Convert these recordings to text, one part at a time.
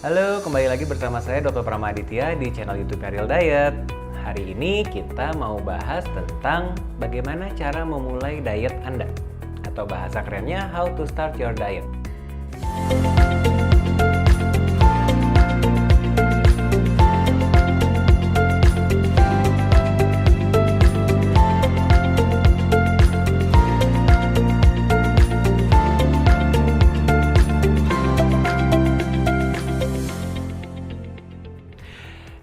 Halo, kembali lagi bersama saya Dr. Pramaditya di channel YouTube Real Diet. Hari ini kita mau bahas tentang bagaimana cara memulai diet Anda, atau bahasa kerennya how to start your diet.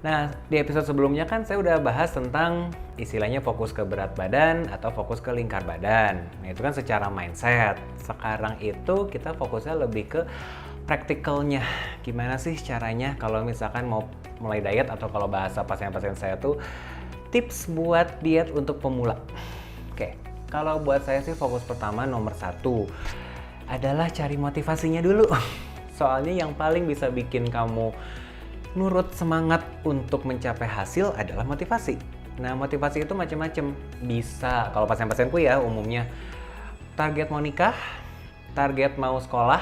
Nah, di episode sebelumnya kan saya udah bahas tentang istilahnya fokus ke berat badan atau fokus ke lingkar badan. Nah, itu kan secara mindset. Sekarang itu kita fokusnya lebih ke praktikalnya. Gimana sih caranya kalau misalkan mau mulai diet atau kalau bahasa pasien-pasien saya tuh tips buat diet untuk pemula. Oke, kalau buat saya sih fokus pertama nomor 1 adalah cari motivasinya dulu. Soalnya yang paling bisa bikin kamu nurut semangat untuk mencapai hasil adalah motivasi. Nah, motivasi itu macam-macam. Bisa, kalau pasien-pasienku ya umumnya target mau nikah, target mau sekolah,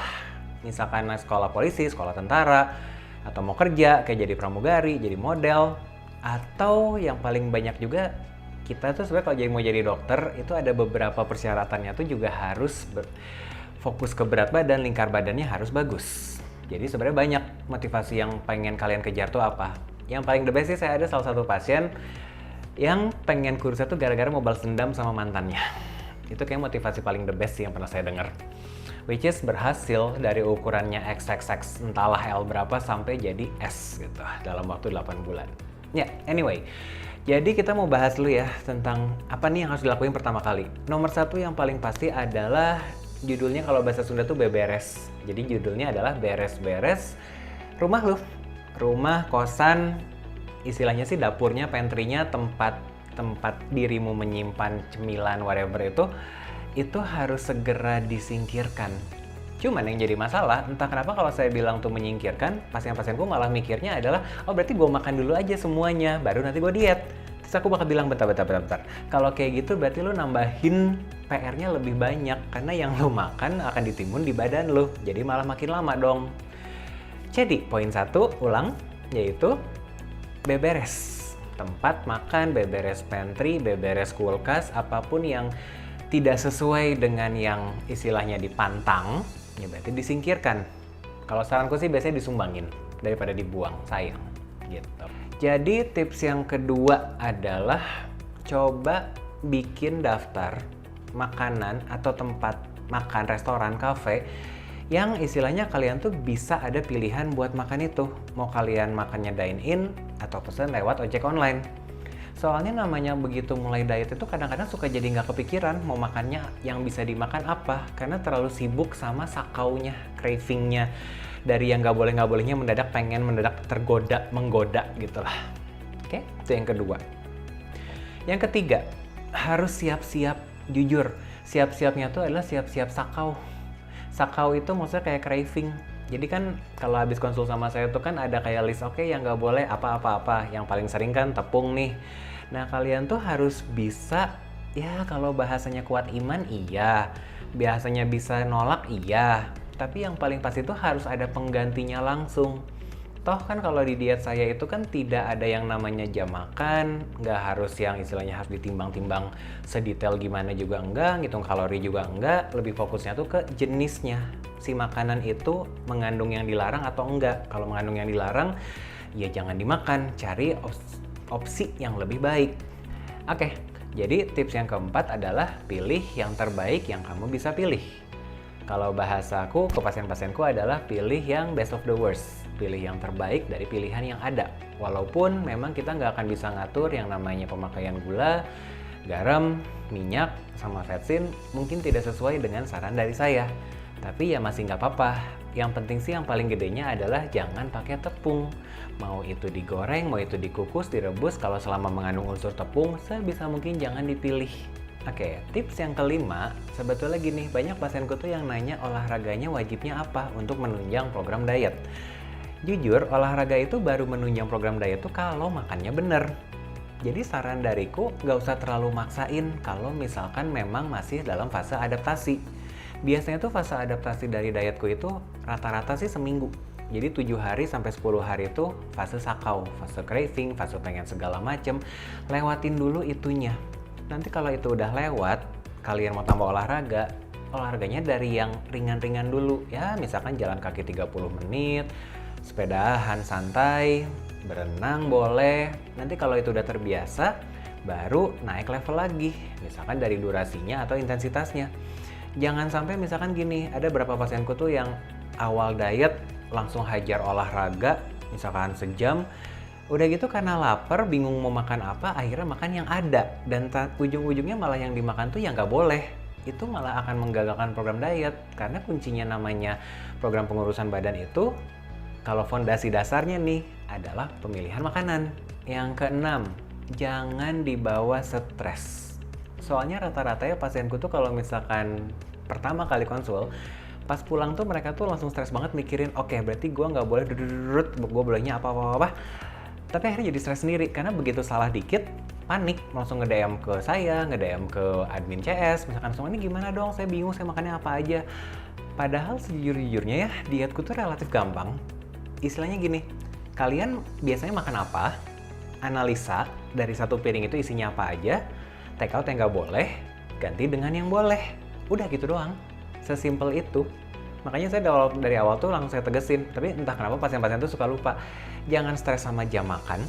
misalkan sekolah polisi, sekolah tentara, atau mau kerja kayak jadi pramugari, jadi model, atau yang paling banyak juga kita tuh sebenarnya kalau mau jadi dokter itu ada beberapa persyaratannya tuh juga harus fokus ke berat badan, lingkar badannya harus bagus. Jadi sebenarnya banyak motivasi yang pengen kalian kejar tuh apa. Yang paling the best sih saya ada salah satu pasien yang pengen kurusnya tuh gara-gara mau balas dendam sama mantannya. Itu kayak motivasi paling the best sih yang pernah saya dengar. Which is berhasil dari ukurannya XXX entahlah L berapa sampai jadi S gitu dalam waktu 8 bulan. Ya, anyway. Jadi kita mau bahas dulu ya tentang apa nih yang harus dilakuin pertama kali. Nomor 1 yang paling pasti adalah judulnya kalau bahasa Sunda tuh beberes. Jadi judulnya adalah beres-beres rumah lu. Rumah, kosan, istilahnya sih dapurnya, pantry-nya, tempat dirimu menyimpan cemilan whatever itu harus segera disingkirkan. Cuman yang jadi masalah, entah kenapa kalau saya bilang tuh menyingkirkan, pasien-pasienku malah mikirnya adalah, oh berarti gue makan dulu aja semuanya, baru nanti gue diet. Terus aku bakal bilang, bentar. Kalau kayak gitu berarti lu nambahin PR-nya lebih banyak, karena yang lu makan akan ditimbun di badan lu, jadi malah makin lama dong. Jadi poin 1, ulang, yaitu beberes tempat makan, beberes pantry, beberes kulkas, apapun yang tidak sesuai dengan yang istilahnya dipantang, ya berarti disingkirkan. Kalau saranku sih biasanya disumbangin daripada dibuang, sayang gitu. Jadi tips yang kedua adalah coba bikin daftar makanan atau tempat makan, restoran, kafe yang istilahnya kalian tuh bisa ada pilihan buat makan itu. Mau kalian makannya dine in atau pesan lewat ojek online. Soalnya namanya begitu mulai diet itu kadang-kadang suka jadi nggak kepikiran mau makannya yang bisa dimakan apa, karena terlalu sibuk sama sakaunya, cravingnya, dari yang nggak bolehnya mendadak tergoda, menggoda gitulah. Oke, itu yang kedua. Yang ketiga, harus siap-siap, jujur, siap-siapnya tuh adalah siap-siap sakau. Sakau itu maksudnya kayak craving. Jadi kan kalau habis konsul sama saya tuh kan ada kayak list, oke, yang nggak boleh apa-apa. Yang paling sering kan tepung nih. Nah kalian tuh harus bisa, ya kalau bahasanya kuat iman iya, biasanya bisa nolak iya. Tapi yang paling pasti itu harus ada penggantinya langsung. Toh kan kalau di diet saya itu kan tidak ada yang namanya jam makan, nggak harus yang istilahnya harus ditimbang-timbang sedetail gimana juga enggak, ngitung kalori juga enggak, lebih fokusnya tuh ke jenisnya. Si makanan itu mengandung yang dilarang atau enggak. Kalau mengandung yang dilarang, ya jangan dimakan, cari opsi yang lebih baik. Oke, jadi tips yang keempat adalah pilih yang terbaik yang kamu bisa pilih. Kalau bahasaku ke pasien-pasienku adalah pilih yang best of the worst. Pilih yang terbaik dari pilihan yang ada. Walaupun memang kita nggak akan bisa ngatur yang namanya pemakaian gula, garam, minyak, sama vetsin mungkin tidak sesuai dengan saran dari saya. Tapi ya masih nggak apa-apa. Yang penting sih yang paling gedenya adalah jangan pakai tepung. Mau itu digoreng, mau itu dikukus, direbus, kalau selama mengandung unsur tepung, sebisa mungkin jangan dipilih. Oke, tips yang kelima, sebetulnya gini, banyak pasienku tuh yang nanya olahraganya wajibnya apa untuk menunjang program diet. Jujur, olahraga itu baru menunjang program diet tuh kalau makannya bener. Jadi saran dariku, nggak usah terlalu maksain kalau misalkan memang masih dalam fase adaptasi. Biasanya tuh fase adaptasi dari dietku itu rata-rata sih seminggu. Jadi 7 hari sampai 10 hari itu fase sakau, fase craving, fase pengen segala macem. Lewatin dulu itunya. Nanti kalau itu udah lewat, kalian mau tambah olahraganya dari yang ringan-ringan dulu. Ya misalkan jalan kaki 30 menit, sepedahan santai, berenang boleh. Nanti kalau itu udah terbiasa, baru naik level lagi. Misalkan dari durasinya atau intensitasnya. Jangan sampai misalkan gini, ada beberapa pasienku tuh yang awal diet langsung hajar olahraga, misalkan sejam, udah gitu karena lapar, bingung mau makan apa, akhirnya makan yang ada, dan ujung-ujungnya malah yang dimakan tuh yang nggak boleh. Itu malah akan menggagalkan program diet, karena kuncinya namanya program pengurusan badan itu, kalau fondasi dasarnya nih, adalah pemilihan makanan. Yang keenam, jangan dibawa stres. Soalnya rata-rata ya pasienku tuh kalau misalkan pertama kali konsul, pas pulang tuh mereka tuh langsung stres banget mikirin, oke, berarti gue nggak boleh gue bolehnya apa-apa. Tapi akhirnya jadi stres sendiri, karena begitu salah dikit, panik, langsung nge-DM ke saya, nge-DM ke admin CS, misalkan semua ini gimana dong, saya bingung, saya makannya apa aja. Padahal sejujur-jujurnya ya, dietku tuh relatif gampang. Istilahnya gini, kalian biasanya makan apa, analisa dari satu piring itu isinya apa aja, take out yang nggak boleh, ganti dengan yang boleh. Udah gitu doang. Sesimpel itu. Makanya saya dari awal tuh langsung saya tegesin. Tapi entah kenapa pasien-pasien tuh suka lupa. Jangan stres sama jam makan.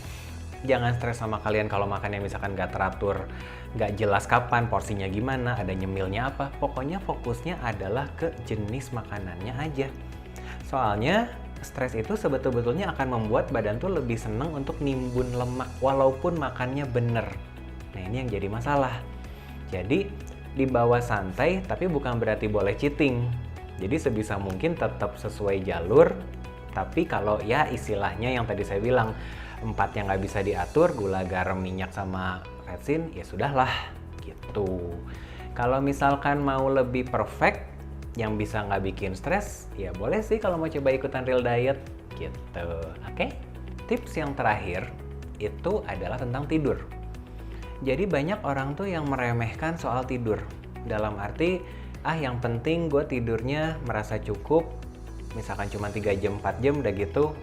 Jangan stres sama kalian kalau makannya misalkan nggak teratur, nggak jelas kapan, porsinya gimana, ada nyemilnya apa. Pokoknya fokusnya adalah ke jenis makanannya aja. Soalnya stres itu sebetulnya akan membuat badan tuh lebih seneng untuk nimbun lemak walaupun makannya bener. Nah ini yang jadi masalah. Jadi dibawa santai, tapi bukan berarti boleh cheating. Jadi sebisa mungkin tetap sesuai jalur, tapi kalau ya istilahnya yang tadi saya bilang, 4 yang nggak bisa diatur, gula, garam, minyak, sama vetsin, ya sudahlah, gitu. Kalau misalkan mau lebih perfect, yang bisa nggak bikin stres, ya boleh sih kalau mau coba ikutan real diet, gitu. Oke? Tips yang terakhir, itu adalah tentang tidur. Jadi banyak orang tuh yang meremehkan soal tidur. Dalam arti, yang penting gue tidurnya merasa cukup. Misalkan cuma 3 jam, 4 jam udah gitu,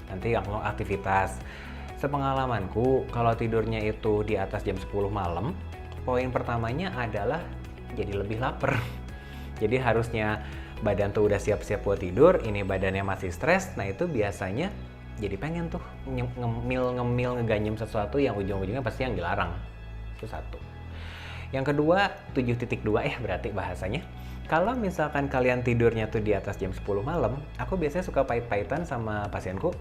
nanti yang mau aktivitas. Sepengalamanku, kalau tidurnya itu di atas jam 10 malam, poin pertamanya adalah jadi lebih lapar. Jadi harusnya badan tuh udah siap-siap buat tidur, ini badannya masih stres, nah itu biasanya jadi pengen tuh ngemil, ngeganyem sesuatu yang ujung-ujungnya pasti yang dilarang. Itu satu. Yang kedua, 7.2 berarti bahasanya. Kalau misalkan kalian tidurnya tuh di atas jam 10 malam, aku biasanya suka pahit-pahitan sama pasienku.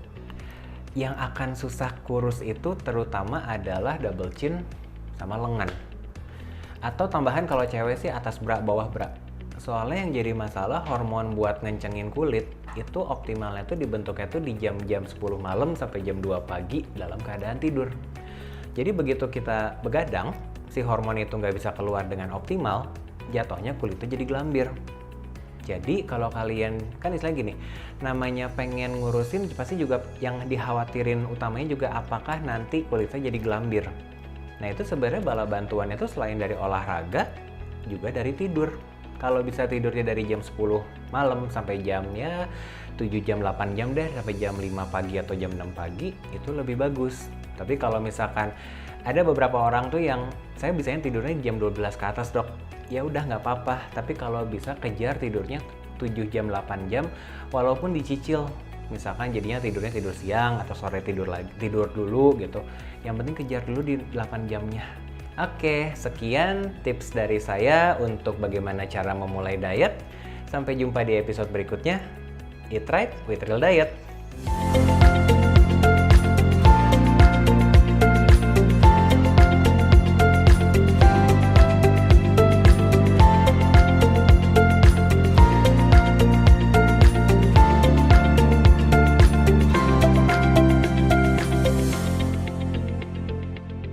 Yang akan susah kurus itu terutama adalah double chin sama lengan. Atau tambahan kalau cewek sih atas bra, bawah bra. Soalnya yang jadi masalah hormon buat ngencengin kulit itu optimalnya tuh dibentuknya tuh di jam-jam 10 malam sampai jam 2 pagi dalam keadaan tidur. Jadi begitu kita begadang, si hormon itu nggak bisa keluar dengan optimal, jatuhnya kulitnya jadi gelambir. Jadi kalau kalian, kan istilah gini, namanya pengen ngurusin pasti juga yang dikhawatirin utamanya juga apakah nanti kulitnya jadi gelambir. Nah itu sebenarnya bala bantuannya itu selain dari olahraga, juga dari tidur. Kalau bisa tidurnya dari jam 10 malam sampai jamnya 7 jam, 8 jam deh, sampai jam 5 pagi atau jam 6 pagi, itu lebih bagus. Tapi kalau misalkan ada beberapa orang tuh yang saya bisanya tidurnya jam 12 ke atas dok, ya udah nggak apa-apa. Tapi kalau bisa kejar tidurnya 7 jam, 8 jam, walaupun dicicil. Misalkan jadinya tidurnya tidur siang atau sore tidur dulu gitu. Yang penting kejar dulu di 8 jamnya. Oke, sekian tips dari saya untuk bagaimana cara memulai diet. Sampai jumpa di episode berikutnya. Eat right with real diet.